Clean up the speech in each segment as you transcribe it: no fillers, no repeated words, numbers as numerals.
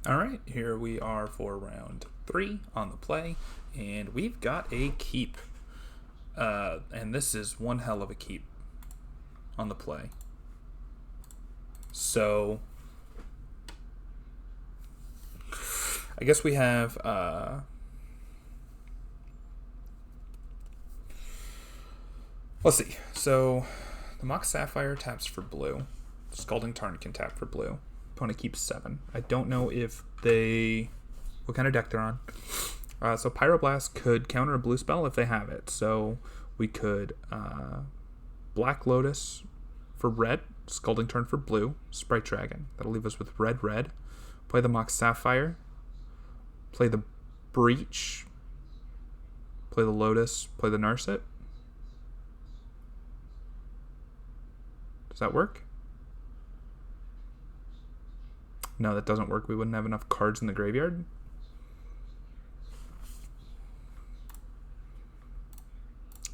All right, here we are for round 3 on the play, and we've got a keep. And this is one hell of a keep on the play. So, I guess we have. Let's see. So, the Mox Sapphire taps for blue. Scalding Tarn can tap for blue. Opponent keeps 7. I don't know if what kind of deck they're on. So Pyroblast could counter a blue spell if they have it. So we could Black Lotus for red, Scalding Tarn for blue, Sprite Dragon. That'll leave us with red. Play the Mox Sapphire. Play the Breach. Play the Lotus. Play the Narset. Does that work? No, that doesn't work. We wouldn't have enough cards in the graveyard.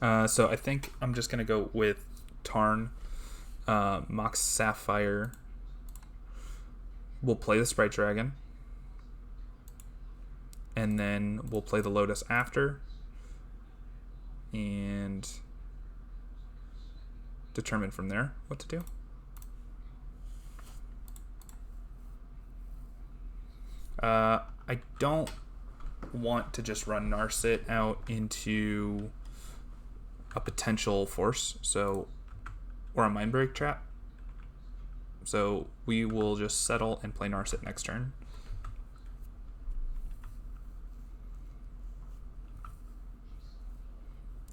So I think I'm just going to go with Tarn, Mox Sapphire. We'll play the Sprite Dragon. And then we'll play the Lotus after. And determine from there what to do. I don't want to just run Narset out into a potential force, or a Mindbreak trap. So we will just settle and play Narset next turn.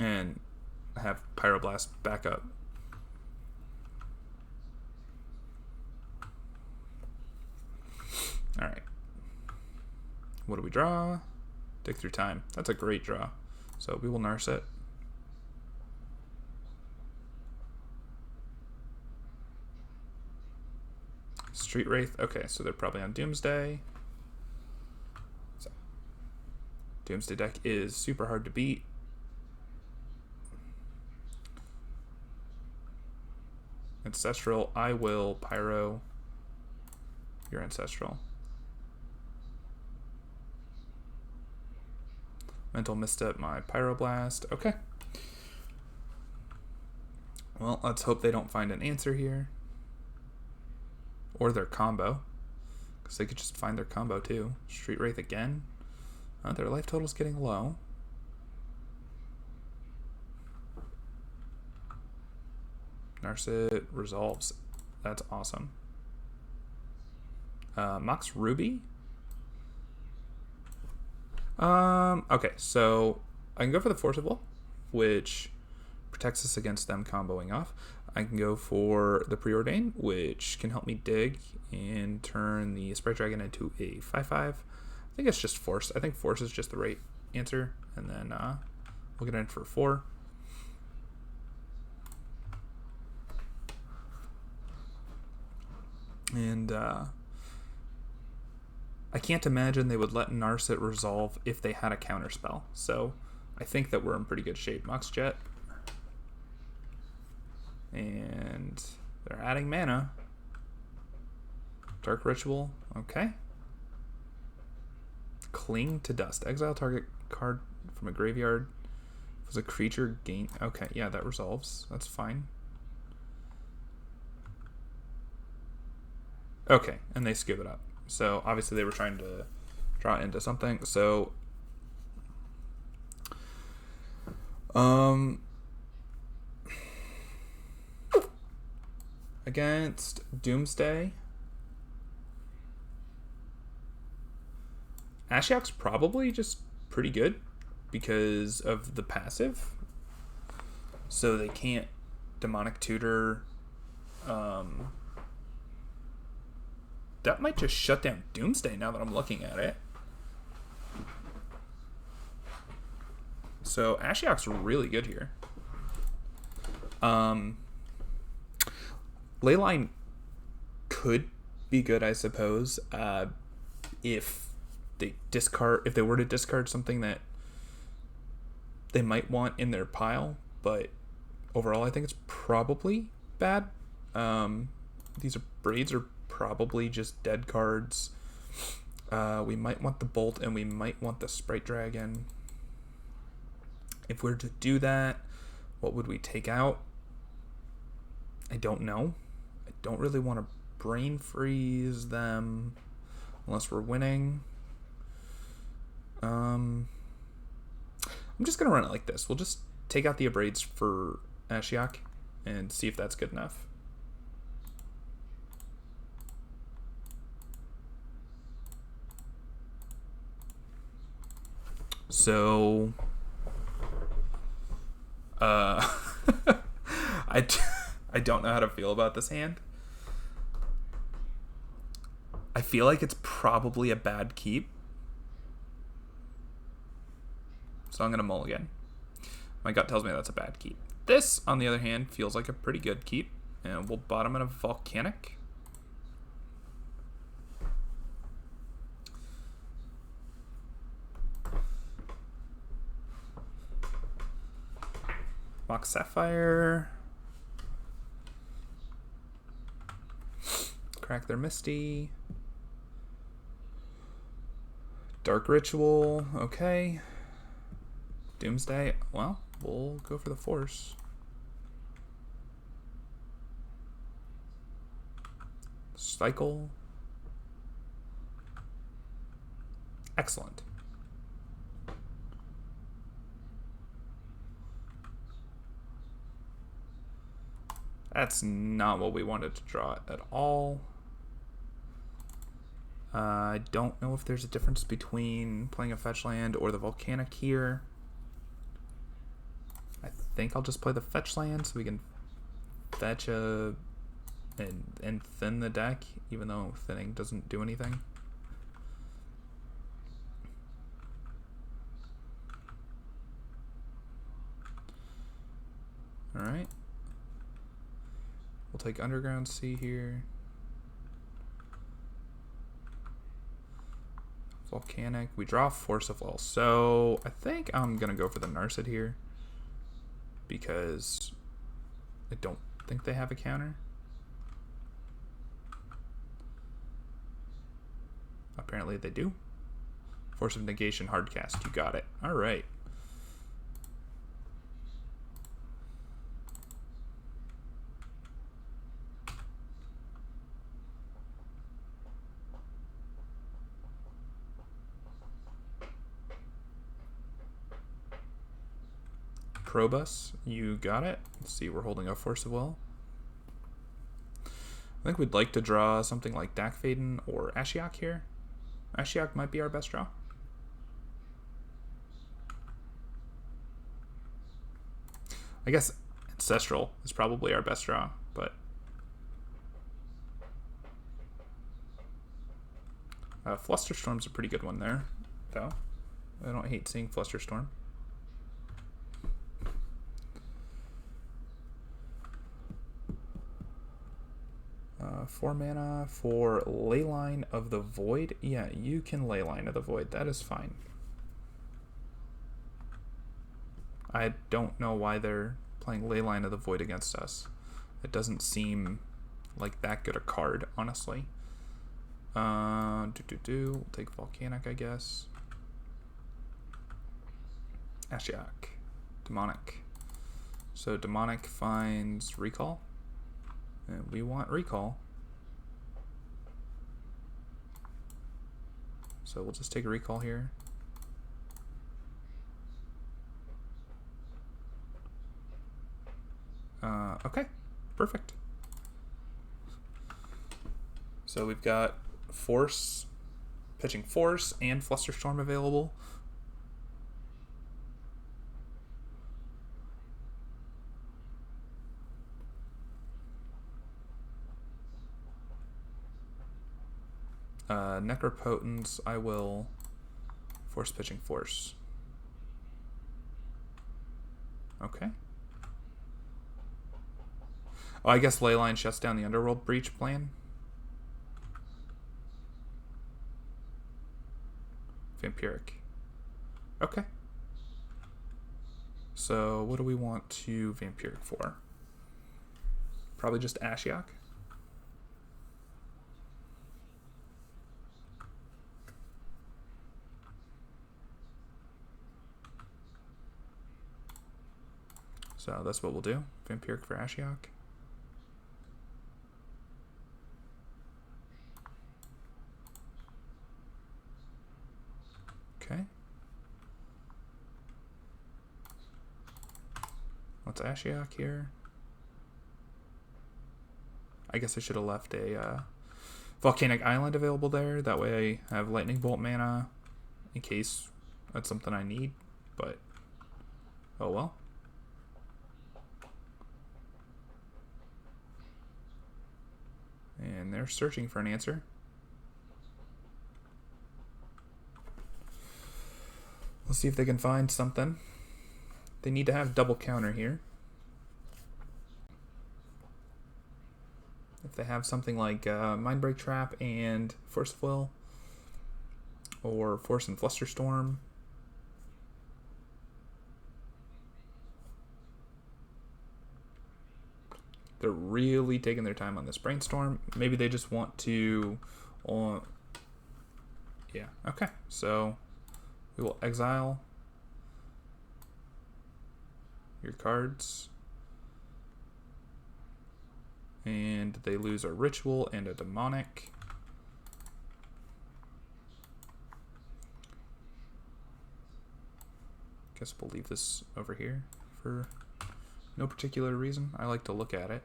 And have Pyroblast back up. Alright. What do we draw? Dig through time. That's a great draw. So we will Narset. Street Wraith. Okay, so they're probably on Doomsday. So, Doomsday deck is super hard to beat. Ancestral. I will Pyro your Ancestral. Mental Misstep my Pyroblast. Okay. Well, let's hope they don't find an answer here. Or their combo. Because they could just find their combo too. Street Wraith again. Their life total's getting low. Narset resolves. That's awesome. Mox Ruby. Okay, so I can go for the Forcible, which protects us against them comboing off. I can go for the Preordain, which can help me dig and turn the Sprite Dragon into a 5/5. I think it's just Force. I think Force is just the right answer, and then we'll get in for 4. And I can't imagine they would let Narset resolve if they had a counterspell. So I think that we're in pretty good shape. Mox Jet. And they're adding mana. Dark Ritual. Okay. Cling to Dust. Exile target card from a graveyard. If it was a creature, gain. Okay, yeah, that resolves. That's fine. Okay, and they scoop it up. So obviously they were trying to draw into something. So against Doomsday, Ashiok's probably just pretty good because of the passive. So they can't Demonic Tutor. That might just shut down Doomsday now that I'm looking at it. So Ashiok's really good here. Leyline could be good, I suppose, if they were to discard something that they might want in their pile, but overall I think it's probably bad. These braids are probably just dead cards. We might want the Bolt, and we might want the Sprite Dragon. If we're to do that, what would we take out? I don't know. I don't really want to brain freeze them unless we're winning. I'm just going to run it like this. We'll just take out the Abrades for Ashiok and see if that's good enough. So, I don't know how to feel about this hand. I feel like it's probably a bad keep. So I'm going to mulligan. My gut tells me that's a bad keep. This, on the other hand, feels like a pretty good keep. And we'll bottom in a Volcanic. Mox Sapphire. Crack their Misty. Dark Ritual. Okay. Doomsday. Well, we'll go for the Force. Cycle. Excellent. That's not what we wanted to draw at all. I don't know if there's a difference between playing a fetch land or the Volcanic here. I think I'll just play the fetch land so we can fetch and thin the deck, even though thinning doesn't do anything. Alright. We'll take Underground Sea here. Volcanic. We draw Force of Will. So I think I'm going to go for the Narset here because I don't think they have a counter. Apparently they do. Force of Negation, Hardcast. You got it. All right. Probus, you got it. Let's see, we're holding a Force of Will. I think we'd like to draw something like Dakfaden or Ashiok here. Ashiok might be our best draw. I guess Ancestral is probably our best draw, but Flusterstorm's a pretty good one there, though. I don't hate seeing Flusterstorm. 4 mana for Leyline of the Void. Yeah, you can Leyline of the Void. That is fine. I don't know why they're playing Leyline of the Void against us. It doesn't seem like that good a card, honestly. We'll take Volcanic, I guess. Ashiok. Demonic. So Demonic finds Recall. And we want Recall. So we'll just take a Recall here. Okay, perfect. So we've got Force, pitching Force, and Flusterstorm available. Necropotence, I will Force pitching Force. Okay. Oh, I guess Leyline shuts down the Underworld Breach plan. Vampiric. Okay. So what do we want to Vampiric for? Probably just Ashiok. So that's what we'll do. Vampiric for Ashiok. Okay. What's Ashiok here? I guess I should have left a Volcanic Island available there. That way I have Lightning Bolt mana in case that's something I need. But, oh well. And they're searching for an answer. Let's see if they can find something. They need to have double counter here. If they have something like Mindbreak Trap and Force of Will, or Force and Flusterstorm. They're really taking their time on this Brainstorm. Maybe they just want to... yeah, okay. So we will exile your cards. And they lose a Ritual and a Demonic. Guess we'll leave this over here for no particular reason. I like to look at it.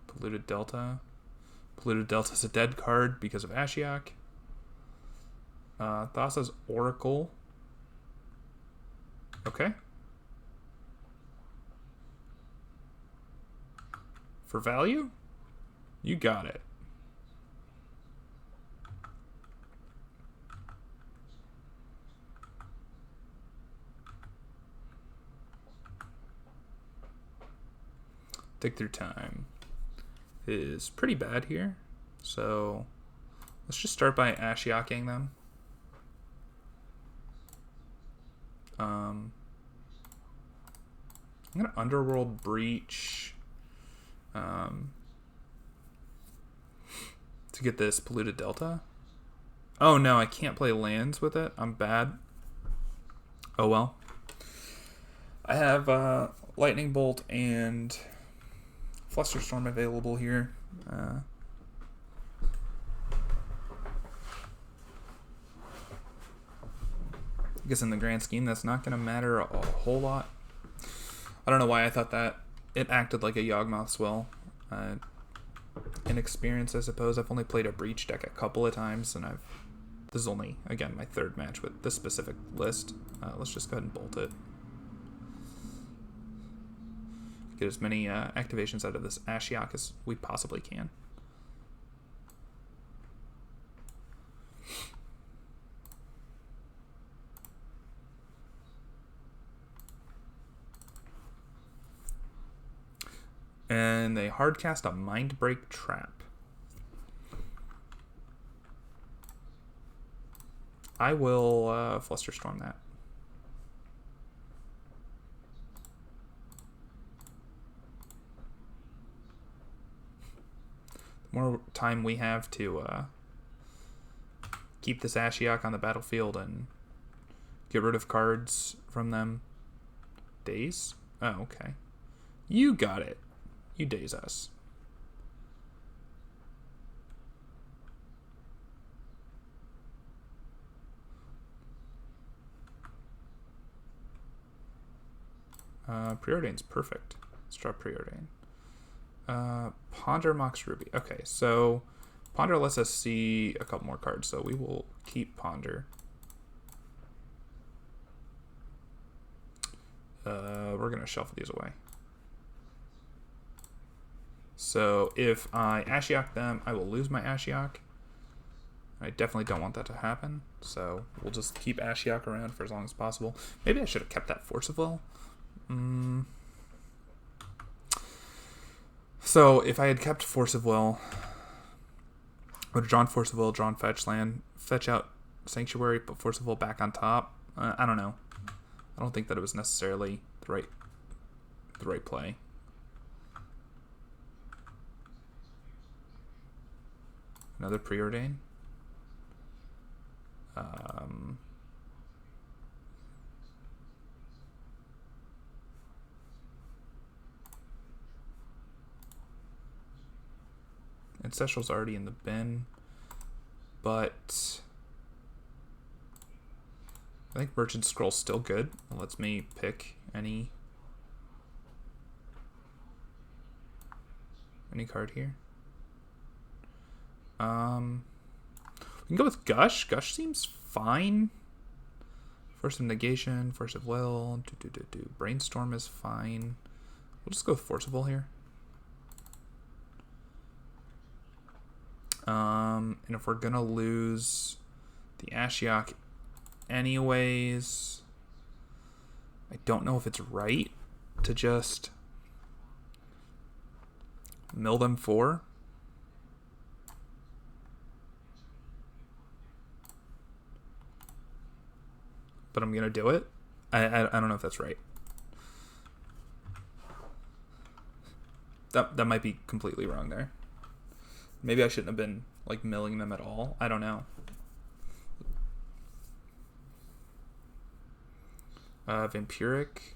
Polluted Delta. Polluted Delta is a dead card because of Ashiok. Thassa's Oracle. Okay. For value? You got it. Take their time. Is pretty bad here. So let's just start by Ashioking them. I'm gonna Underworld Breach to get this Polluted Delta. Oh no, I can't play lands with it. I'm bad. Oh well. I have Lightning Bolt and Flusterstorm available here. I guess in the grand scheme that's not going to matter a whole lot. I don't know why I thought that. It acted like a Yawgmoth Swell. Inexperienced, I suppose. I've only played a Breach deck a couple of times, and this is only, again, my third match with this specific list. Let's just go ahead and bolt it. Get as many activations out of this Ashiok as we possibly can. And they hardcast a Mindbreak Trap. I will Flusterstorm that. The more time we have to keep this Ashiok on the battlefield and get rid of cards from them. Daze? Oh, okay. You got it. You daze us. Preordain's perfect. Let's draw Preordain. Ponder Mox Ruby. Okay, so Ponder lets us see a couple more cards, so we will keep Ponder. We're going to shuffle these away. So if I Ashiok them, I will lose my Ashiok. I definitely don't want that to happen, so we'll just keep Ashiok around for as long as possible. Maybe I should have kept that Force of Will. So if I had kept Force of Will, I would have drawn Force of Will, drawn Fetch Land, fetch out Sanctuary, put Force of Will back on top. I don't know. I don't think that it was necessarily the right play. Another Preordain. Ancestral's already in the bin, but I think Merchant Scroll's still good. It lets me pick any card here. We can go with Gush. Gush seems fine. Force of Negation, Force of Will, Brainstorm is fine. We'll just go with Forcible here. And if we're gonna lose the Ashiok anyways, I don't know if it's right to just mill them 4. But I'm gonna do it. I don't know if that's right. That might be completely wrong there. Maybe I shouldn't have been like milling them at all. I don't know. Vampiric.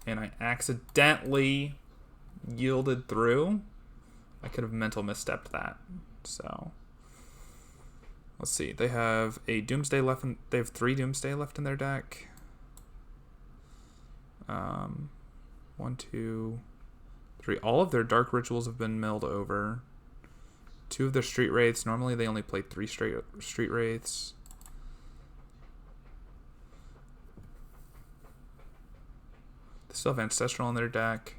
And I accidentally yielded through. I could have mental misstepped that. So let's see. They have a Doomsday left. They have 3 Doomsday left in their deck. 1, 2, 3. All of their Dark Rituals have been milled over. 2 of their Street Wraiths. Normally they only play 3 Street Wraiths. They still have Ancestral in their deck.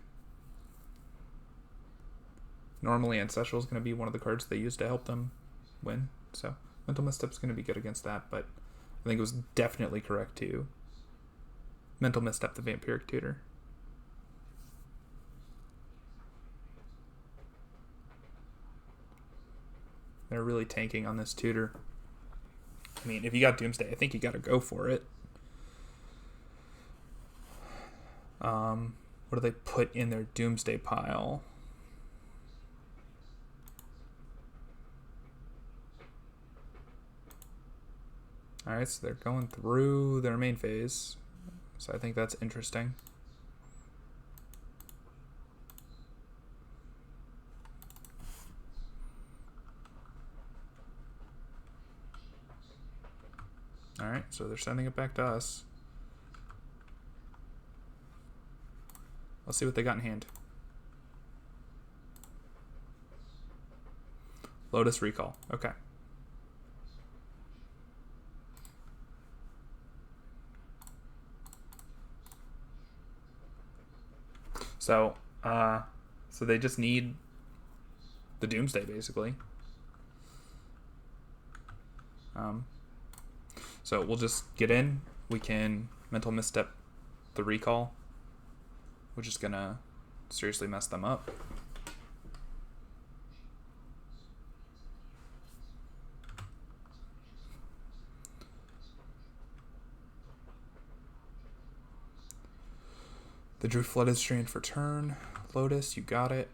Normally Ancestral is going to be one of the cards they use to help them win. So Mental Misstep is going to be good against that, but I think it was definitely correct to Mental Misstep the Vampiric Tutor. They're really tanking on this tutor. I mean, if you got Doomsday, I think you got to go for it. What do they put in their Doomsday pile? Alright, so they're going through their main phase. So I think that's interesting. Alright, so they're sending it back to us. Let's see what they got in hand. Lotus Recall. Okay. So they just need the Doomsday, basically. So we'll just get in. We can Mental Misstep the Recall, which is going to seriously mess them up. The drew Flooded Strand for turn. Lotus, you got it.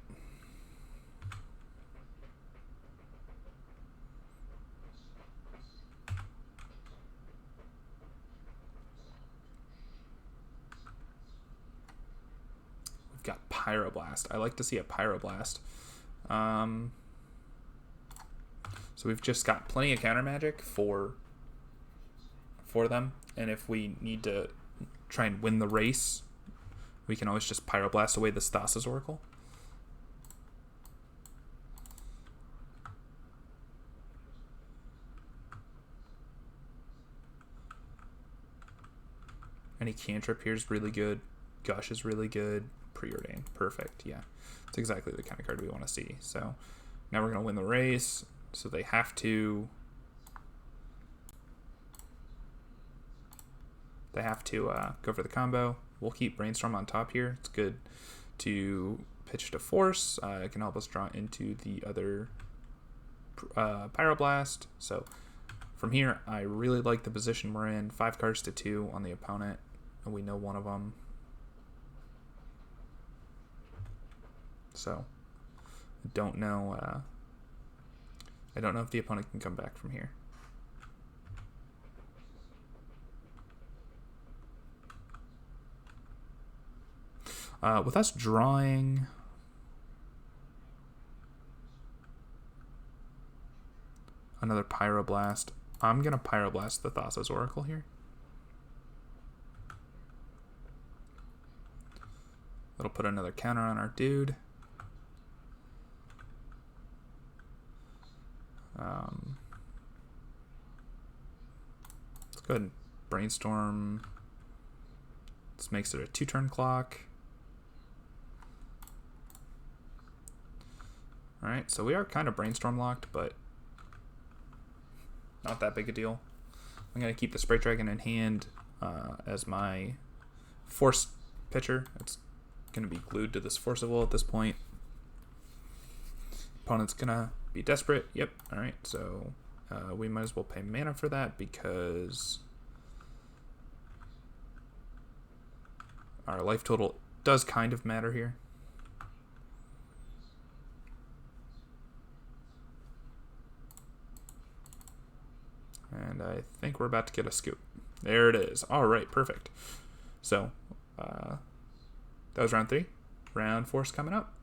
We've got Pyroblast. I like to see a Pyroblast. So we've just got plenty of counter magic for them, and if we need to try and win the race, we can always just Pyroblast away the Thassa's Oracle. Any cantrip here is really good. Gush is really good. Preordain, perfect. Yeah, it's exactly the kind of card we want to see. So now we're going to win the race. So they have to go for the combo. We'll keep Brainstorm on top here. It's good to pitch to Force. It can help us draw into the other Pyroblast. So from here, I really like the position we're in. 5 cards to 2 on the opponent, and we know one of them. So I don't know if the opponent can come back from here. With us drawing, another Pyroblast. I'm going to Pyroblast the Thassa's Oracle here. That'll put another counter on our dude. Let's go ahead and Brainstorm. This makes it a 2-turn clock. Alright, so we are kind of Brainstorm locked, but not that big a deal. I'm going to keep the Spray Dragon in hand as my Force pitcher. It's going to be glued to this Forcible at this point. Opponent's going to be desperate. Yep, alright, so we might as well pay mana for that because our life total does kind of matter here. And I think we're about to get a scoop. There it is. All right, perfect. So that was round 3. Round 4's coming up.